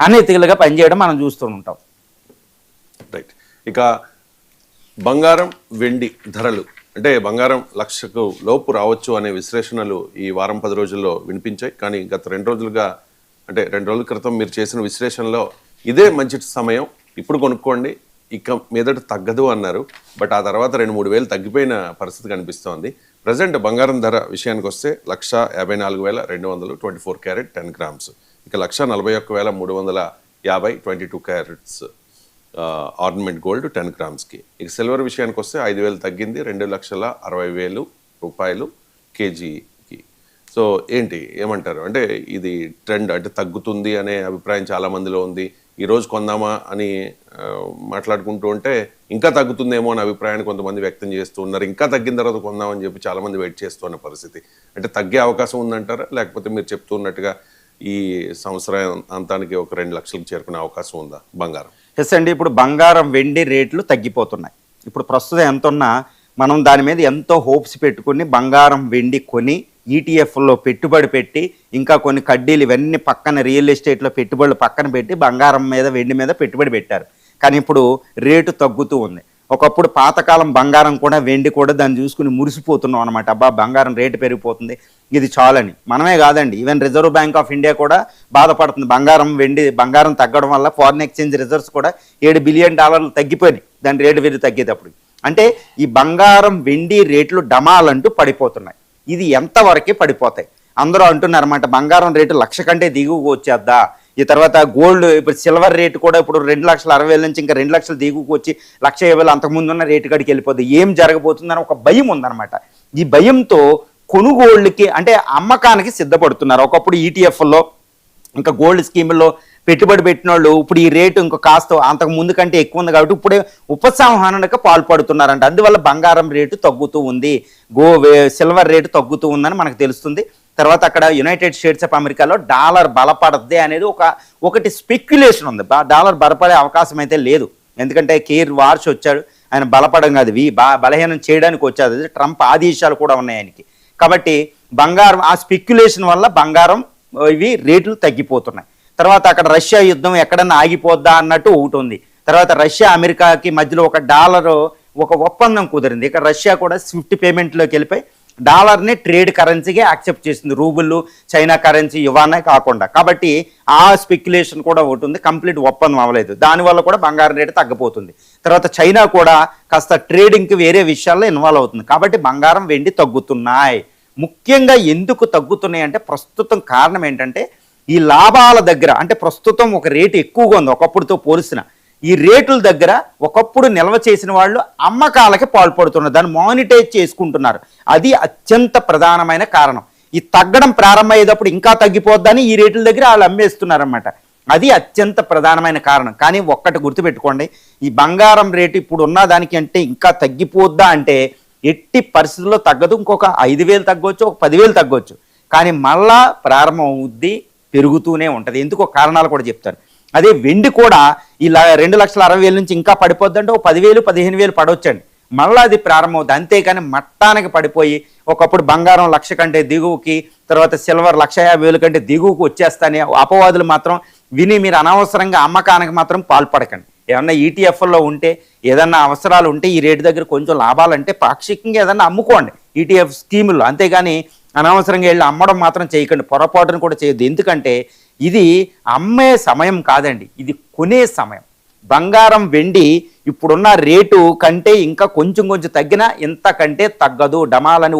అనైతికలుగా పనిచేయడం మనం చూస్తూ ఉంటాం. రైట్. ఇక బంగారం వెండి ధరలు అంటే బంగారం 1,00,000 లోపు రావచ్చు అనే విశ్లేషణలు ఈ వారం 10 రోజుల్లో వినిపించాయి. కానీ గత 2 రోజులుగా అంటే 2 రోజుల క్రితం మీరు చేసిన విశ్లేషణలో ఇదే మంచి సమయం, ఇప్పుడు కొనుక్కోండి, ఇక మీదట తగ్గదు అన్నారు. బట్ ఆ తర్వాత 2-3 వేలు తగ్గిపోయిన పరిస్థితి కనిపిస్తోంది. ప్రజెంట్ బంగారం ధర విషయానికి వస్తే 1,54,200 24 క్యారెట్ 10 గ్రామ్స్, ఇక 1,41,350 22 క్యారెట్స్ ఆర్నమెంట్ గోల్డ్ 10 గ్రామ్స్కి. ఇక సిల్వర్ విషయానికి వస్తే 5,000 తగ్గింది, 2,60,000 రూపాయలు కేజీకి. సో ఏంటి ఏమంటారు? అంటే ఇది ట్రెండ్ అంటే తగ్గుతుంది అనే అభిప్రాయం చాలా మందిలో ఉంది. ఈరోజు కొందామా అని మాట్లాడుకుంటూ ఉంటే ఇంకా తగ్గుతుందేమో అనే అభిప్రాయాన్ని కొంతమంది వ్యక్తం చేస్తూ ఉన్నారు. ఇంకా తగ్గిన తర్వాత కొందామని చెప్పి చాలామంది వెయిట్ చేస్తున్న పరిస్థితి. అంటే తగ్గే అవకాశం ఉందంటారా, లేకపోతే మీరు చెప్తున్నట్టుగా ఈ సంవత్సరం అంతానికి ఒక 2 లక్షలకు చేరుకునే అవకాశం ఉందా బంగారం? ఎస్ అండి, ఇప్పుడు బంగారం వెండి రేట్లు తగ్గిపోతున్నాయి. ఇప్పుడు ప్రస్తుతం ఎంత ఉన్నా మనం దాని మీద ఎంతో హోప్స్ పెట్టుకుని బంగారం వెండి కొని ఈటీఎఫ్లో పెట్టుబడి పెట్టి ఇంకా కొన్ని కడ్డీలు ఇవన్నీ పక్కన రియల్ ఎస్టేట్లో పెట్టుబడులు పక్కన పెట్టి బంగారం మీద వెండి మీద పెట్టుబడి పెట్టారు. కానీ ఇప్పుడు రేటు తగ్గుతూ ఉంది. ఒకప్పుడు పాతకాలం బంగారం కూడా వెండి కూడా దాన్ని చూసుకుని మురిసిపోతున్నాం అనమాట. అబ్బా బంగారం రేటు పెరిగిపోతుంది, ఇది చాలని. మనమే కాదండి, even reserve bank of India కూడా బాధపడుతుంది. బంగారం తగ్గడం వల్ల ఫారిన్ ఎక్స్చేంజ్ రిజర్వ్స్ కూడా $7 బిలియన్ తగ్గిపోయినాయి దాని రేటు విలువ తగ్గేటప్పుడు. అంటే ఈ బంగారం వెండి రేట్లు డమాలంటూ పడిపోతున్నాయి. ఇది ఎంతవరకే పడిపోతాయి. అందరూ అంటున్నారు అన్నమాట, బంగారం రేటు 1,00,000 కంటే దిగువకు వచ్చేద్దా. ఈ తర్వాత గోల్డ్ ఇప్పుడు సిల్వర్ రేటు కూడా ఇప్పుడు 2,60,000 నుంచి ఇంకా 2 లక్షలు దిగువకు వచ్చి 1,50,000 అంతకుముందు ఉన్న రేటు కాడికి వెళ్ళిపోద్ది. ఏం జరగబోతుందని ఒక భయం ఉందన్నమాట. ఈ భయంతో కొనుగోళ్ళకి అంటే అమ్మకానికి సిద్ధపడుతున్నారు. ఒకప్పుడు ఈటీఎఫ్లో ఇంకా గోల్డ్ స్కీముల్లో పెట్టుబడి పెట్టిన వాళ్ళు ఇప్పుడు ఈ రేటు ఇంకో కాస్త అంతకు ముందు కంటే ఎక్కువ ఉంది కాబట్టి ఇప్పుడే ఉపసంహరణకు పాల్పడుతున్నారంట. అందువల్ల బంగారం రేటు తగ్గుతూ ఉంది, సిల్వర్ రేటు తగ్గుతూ ఉందని మనకు తెలుస్తుంది. తర్వాత అక్కడ యునైటెడ్ స్టేట్స్ ఆఫ్ అమెరికాలో డాలర్ బలపడద్దే అనేది ఒకటి స్పెక్యులేషన్ ఉంది. డాలర్ బలపడే అవకాశం అయితే లేదు. ఎందుకంటే కేర్ వార్ష్ వచ్చాడు, ఆయన బలపడం కాదు బలహీనం చేయడానికి వచ్చాడు. ట్రంప్ ఆదేశాలు కూడా ఉన్నాయి ఆయనకి. కాబట్టి బంగారం ఆ స్పెక్యులేషన్ వల్ల బంగారం ఇవి రేట్లు తగ్గిపోతున్నాయి. తర్వాత అక్కడ రష్యా యుద్ధం ఎక్కడన్నా ఆగిపోద్దా అన్నట్టు ఒకటి ఉంది. తర్వాత రష్యా అమెరికాకి మధ్యలో ఒక ఒప్పందం కుదిరింది. ఇక్కడ రష్యా కూడా స్విఫ్ట్ పేమెంట్లోకి వెళ్ళిపోయి డాలర్ని ట్రేడ్ కరెన్సీగా యాక్సెప్ట్ చేసింది, రూబుల్ చైనా కరెన్సీ యువానే కాకుండా. కాబట్టి ఆ స్పెక్యులేషన్ కూడా ఒకటి ఉంది, కంప్లీట్ ఒప్పందం అవ్వలేదు. దానివల్ల కూడా బంగారం రేటు తగ్గిపోతుంది. తర్వాత చైనా కూడా కాస్త ట్రేడింగ్కి వేరే విషయాల్లో ఇన్వాల్వ్ అవుతుంది. కాబట్టి బంగారం వెండి తగ్గుతున్నాయి. ముఖ్యంగా ఎందుకు తగ్గుతున్నాయి అంటే ప్రస్తుతం కారణం ఏంటంటే ఈ లాభాల దగ్గర అంటే ప్రస్తుతం ఒక రేటు ఎక్కువగా ఉంది ఒకప్పుడుతో పోల్చిన. ఈ రేటుల దగ్గర ఒకప్పుడు నిల్వ చేసిన వాళ్ళు అమ్మకాలకి పాల్పడుతున్నారు, దాన్ని మానిటైజ్ చేసుకుంటున్నారు. అది అత్యంత ప్రధానమైన కారణం. ఈ తగ్గడం ప్రారంభమయ్యేటప్పుడు ఇంకా తగ్గిపోద్దని ఈ రేట్ల దగ్గర వాళ్ళు అమ్మేస్తున్నారన్నమాట. అది అత్యంత ప్రధానమైన కారణం. కానీ ఒక్కటి గుర్తుపెట్టుకోండి, ఈ బంగారం రేటు ఇప్పుడు ఉన్న దానికి అంటే ఇంకా తగ్గిపోద్దా అంటే ఎట్టి పరిస్థితుల్లో తగ్గదు. ఇంకొక 5,000 తగ్గవచ్చు, ఒక 10,000 తగ్గవచ్చు. కానీ మళ్ళా ప్రారంభం అవుద్ది, పెరుగుతూనే ఉంటుంది. ఎందుకో కారణాలు కూడా చెప్తారు. అదే వెండి కూడా ఇలా 2,60,000 నుంచి ఇంకా పడిపోద్దంటే ఒక 10,000 15,000 పడవచ్చండి. మళ్ళీ అది ప్రారంభమవుతుంది. అంతేకాని మట్టానికి పడిపోయి ఒకప్పుడు బంగారం 1,00,000 కంటే దిగువకి, తర్వాత సిల్వర్ 1,50,000 కంటే దిగువకు వచ్చేస్తానే అపవాదులు మాత్రం విని మీరు అనవసరంగా అమ్మకానికి మాత్రం పాల్పడకండి. ఏమన్నా ఈటీఎఫ్లో ఉంటే ఏదన్నా అవసరాలు ఉంటే ఈ రేటు దగ్గర కొంచెం లాభాలంటే పాక్షికంగా ఏదన్నా అమ్ముకోండి ఈటీఎఫ్ స్కీముల్లో. అంతేగాని అనవసరంగా వెళ్ళి అమ్మడం మాత్రం చేయకండి, పొరపాటును కూడా చేయొద్దు. ఎందుకంటే ఇది అమ్మే సమయం కాదండి, ఇది కొనే సమయం. బంగారం వెండి ఇప్పుడున్న రేటు కంటే ఇంకా కొంచెం తగ్గినా ఇంతకంటే తగ్గదు. డమాలని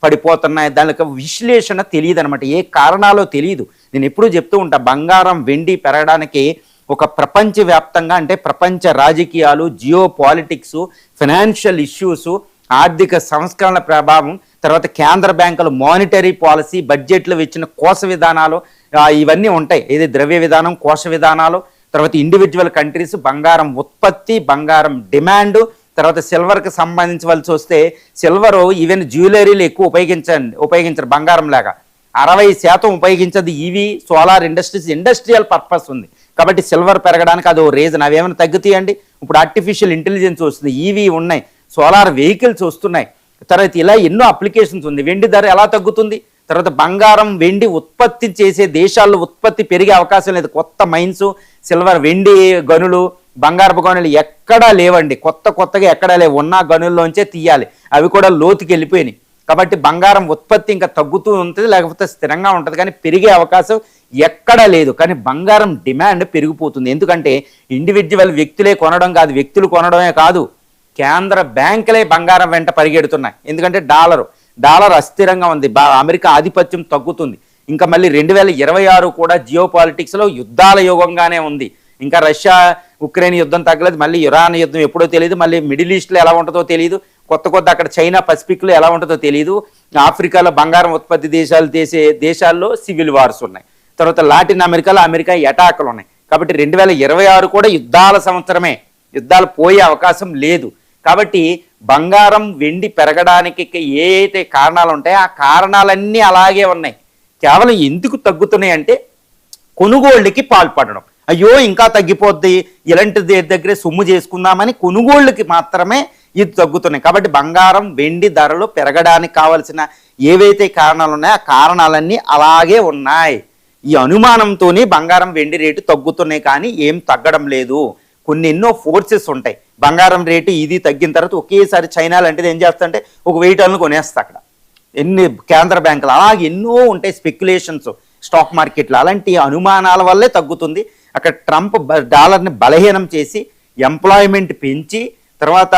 పడిపోతున్నాయి దానికి విశ్లేషణ తెలియదు అనమాట, ఏ కారణాలో తెలియదు. నేను ఎప్పుడూ చెప్తూ ఉంటా, బంగారం వెండి పెరగడానికి ఒక ప్రపంచవ్యాప్తంగా అంటే ప్రపంచ రాజకీయాలు, జియో పాలిటిక్స్, ఫైనాన్షియల్ ఇష్యూస్, ఆర్థిక సంస్కరణ ప్రభావం, తర్వాత కేంద్ర బ్యాంకుల మానిటరీ పాలసీ, బడ్జెట్లు ఇచ్చిన కోశ విధానాలు ఇవన్నీ ఉంటాయి. ఇది ద్రవ్య విధానం, కోశ విధానాలు, తర్వాత ఇండివిజువల్ కంట్రీస్, బంగారం ఉత్పత్తి, బంగారం డిమాండ్, తర్వాత సిల్వర్కి సంబంధించవలసి వస్తే సిల్వరు ఈవెన్ జ్యువెలరీలు ఎక్కువ ఉపయోగించరు బంగారం లాగా. 60% ఉపయోగించదు. ఈవీ, సోలార్ ఇండస్ట్రియల్ పర్పస్ ఉంది కాబట్టి సిల్వర్ పెరగడానికి అదో రీజన్. అవేమైనా తగ్గుతాయండి? ఇప్పుడు ఆర్టిఫిషియల్ ఇంటెలిజెన్స్ వస్తుంది, ఈవీ ఉన్నాయి, సోలార్ వెహికల్స్ వస్తున్నాయి, తర్వాత ఇలా ఎన్నో అప్లికేషన్స్ ఉంది. వెండి ధర ఎలా తగ్గుతుంది? తర్వాత బంగారం వెండి ఉత్పత్తి చేసే దేశాల్లో ఉత్పత్తి పెరిగే అవకాశం లేదు. కొత్త మైన్స్, సిల్వర్, వెండి గనులు, బంగారపు గనులు ఎక్కడా లేవండి. కొత్తగా ఎక్కడా లేవు. ఉన్న గనుల్లోంచే తీయాలి. అవి కూడా లోతుకి వెళ్ళిపోయినాయి. కాబట్టి బంగారం ఉత్పత్తి ఇంకా తగ్గుతూ ఉంటుంది, లేకపోతే స్థిరంగా ఉంటుంది, కానీ పెరిగే అవకాశం ఎక్కడా లేదు. కానీ బంగారం డిమాండ్ పెరిగిపోతుంది. ఎందుకంటే ఇండివిజువల్ వ్యక్తులే కొనడం కాదు, వ్యక్తులు కొనడమే కాదు, కేంద్ర బ్యాంకులే బంగారం వెంట పరిగెడుతున్నాయి. ఎందుకంటే డాలర్ అస్థిరంగా ఉంది. అమెరికా ఆధిపత్యం తగ్గుతుంది. ఇంకా మళ్ళీ 2026 కూడా జియో పాలిటిక్స్లో యుద్ధాల యుగంగానే ఉంది. ఇంకా రష్యా ఉక్రెయిన్ యుద్ధం తగ్గలేదు, మళ్ళీ ఇరాన్ యుద్ధం ఎప్పుడో తెలియదు, మళ్ళీ మిడిల్ ఈస్ట్లో ఎలా ఉంటుందో తెలియదు, కొత్త అక్కడ చైనా పసిఫిక్లో ఎలా ఉంటుందో తెలియదు, ఆఫ్రికాలో బంగారం ఉత్పత్తి దేశాల్లో సివిల్ వార్స్ ఉన్నాయి, తర్వాత లాటిన్ అమెరికాలో అమెరికా అటాకులు ఉన్నాయి. కాబట్టి 2026 కూడా యుద్ధాల సంవత్సరమే. యుద్ధాలు పోయే అవకాశం లేదు. కాబట్టి బంగారం వెండి పెరగడానికి ఏ అయితే కారణాలు ఉంటాయో ఆ కారణాలన్నీ అలాగే ఉన్నాయి. కేవలం ఎందుకు తగ్గుతున్నాయి అంటే కొనుగోళ్ళకి పాల్పడడం. అయ్యో ఇంకా తగ్గిపోద్ది, ఇలాంటి దగ్గరే సొమ్ము చేసుకుందామని కొనుగోళ్ళకి మాత్రమే ఇది తగ్గుతున్నాయి. కాబట్టి బంగారం వెండి ధరలు పెరగడానికి కావలసిన ఏవైతే కారణాలు ఉన్నాయో ఆ కారణాలన్నీ అలాగే ఉన్నాయి. ఈ అనుమానంతోనే బంగారం వెండి రేటు తగ్గుతున్నాయి, కానీ ఏం తగ్గడం లేదు. ఎన్నో ఫోర్సెస్ ఉంటాయి. బంగారం రేటు ఇది తగ్గిన తర్వాత ఒకేసారి చైనా లాంటిది ఏం చేస్తుంటే ఒక 1000 టన్నులు కొనేస్తా అక్కడ. ఎన్ని కేంద్ర బ్యాంకులు అలాగే ఎన్నో ఉంటాయి, స్పెక్యులేషన్స్ స్టాక్ మార్కెట్లో. అలాంటి అనుమానాల వల్లే తగ్గుతుంది. అక్కడ ట్రంప్ డాలర్ని బలహీనం చేసి ఎంప్లాయ్మెంట్ పెంచి తర్వాత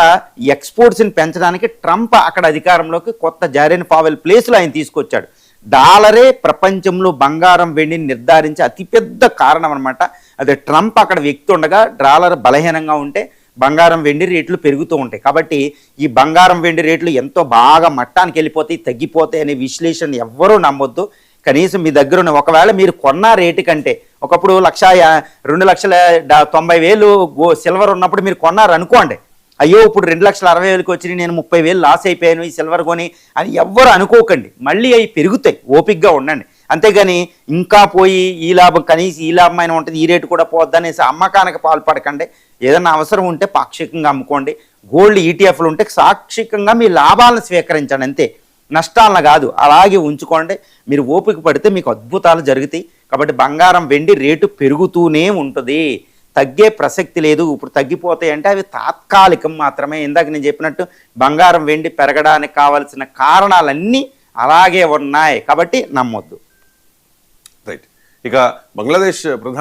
ఎక్స్పోర్ట్స్ని పెంచడానికి ట్రంప్ అక్కడ అధికారంలోకి కొత్త జారెన్ పావెల్ ప్లేస్లో ఆయన తీసుకొచ్చాడు. డాలరే ప్రపంచంలో బంగారం వెండిని నిర్ధారించే అతిపెద్ద కారణం అనమాట. అదే ట్రంప్ అక్కడ వ్యక్తి ఉండగా డాలర్ బలహీనంగా ఉంటే బంగారం వెండి రేట్లు పెరుగుతూ ఉంటాయి. కాబట్టి ఈ బంగారం వెండి రేట్లు ఎంతో బాగా మట్టానికి వెళ్ళిపోతాయి, తగ్గిపోతాయి అనే విశ్లేషణ ఎవ్వరూ నమ్మొద్దు. కనీసం మీ దగ్గర ఉన్న ఒకవేళ మీరు కొన్న రేటు కంటే ఒకప్పుడు 2,90,000 సిల్వర్ ఉన్నప్పుడు మీరు కొన్నారు అనుకోండి, అయ్యో ఇప్పుడు 2,60,000కి వచ్చి నేను 30,000 లాస్ అయిపోయాను ఈ సిల్వర్ కొని అని ఎవ్వరు అనుకోకండి. మళ్ళీ అవి పెరుగుతాయి, ఓపిక్గా ఉండండి. అంతేగాని ఇంకా పోయి ఈ లాభం కనీసం ఈ లాభం అయినా ఉంటుంది, ఈ రేటు కూడా పోద్దనేసి అమ్మకానికి పాల్పడకండి. ఏదైనా అవసరం ఉంటే పాక్షికంగా అమ్ముకోండి. గోల్డ్ ఈటీఎఫ్లు ఉంటే సాక్షికంగా మీ లాభాలను స్వీకరించండి, అంతే, నష్టాలను కాదు. అలాగే ఉంచుకోండి. మీరు ఓపిక పడితే మీకు అద్భుతాలు జరుగుతాయి. కాబట్టి బంగారం వెండి రేటు పెరుగుతూనే ఉంటుంది, తగ్గే ప్రసక్తి లేదు. ఇప్పుడు తగ్గిపోతాయి అంటే అవి తాత్కాలికం మాత్రమే. ఇందాక నేను చెప్పినట్టు బంగారం వెండి పెరగడానికి కావాల్సిన కారణాలన్నీ అలాగే ఉన్నాయి. కాబట్టి నమ్మొద్దు. రైట్. ఇక బంగ్లాదేశ్ ప్రధాని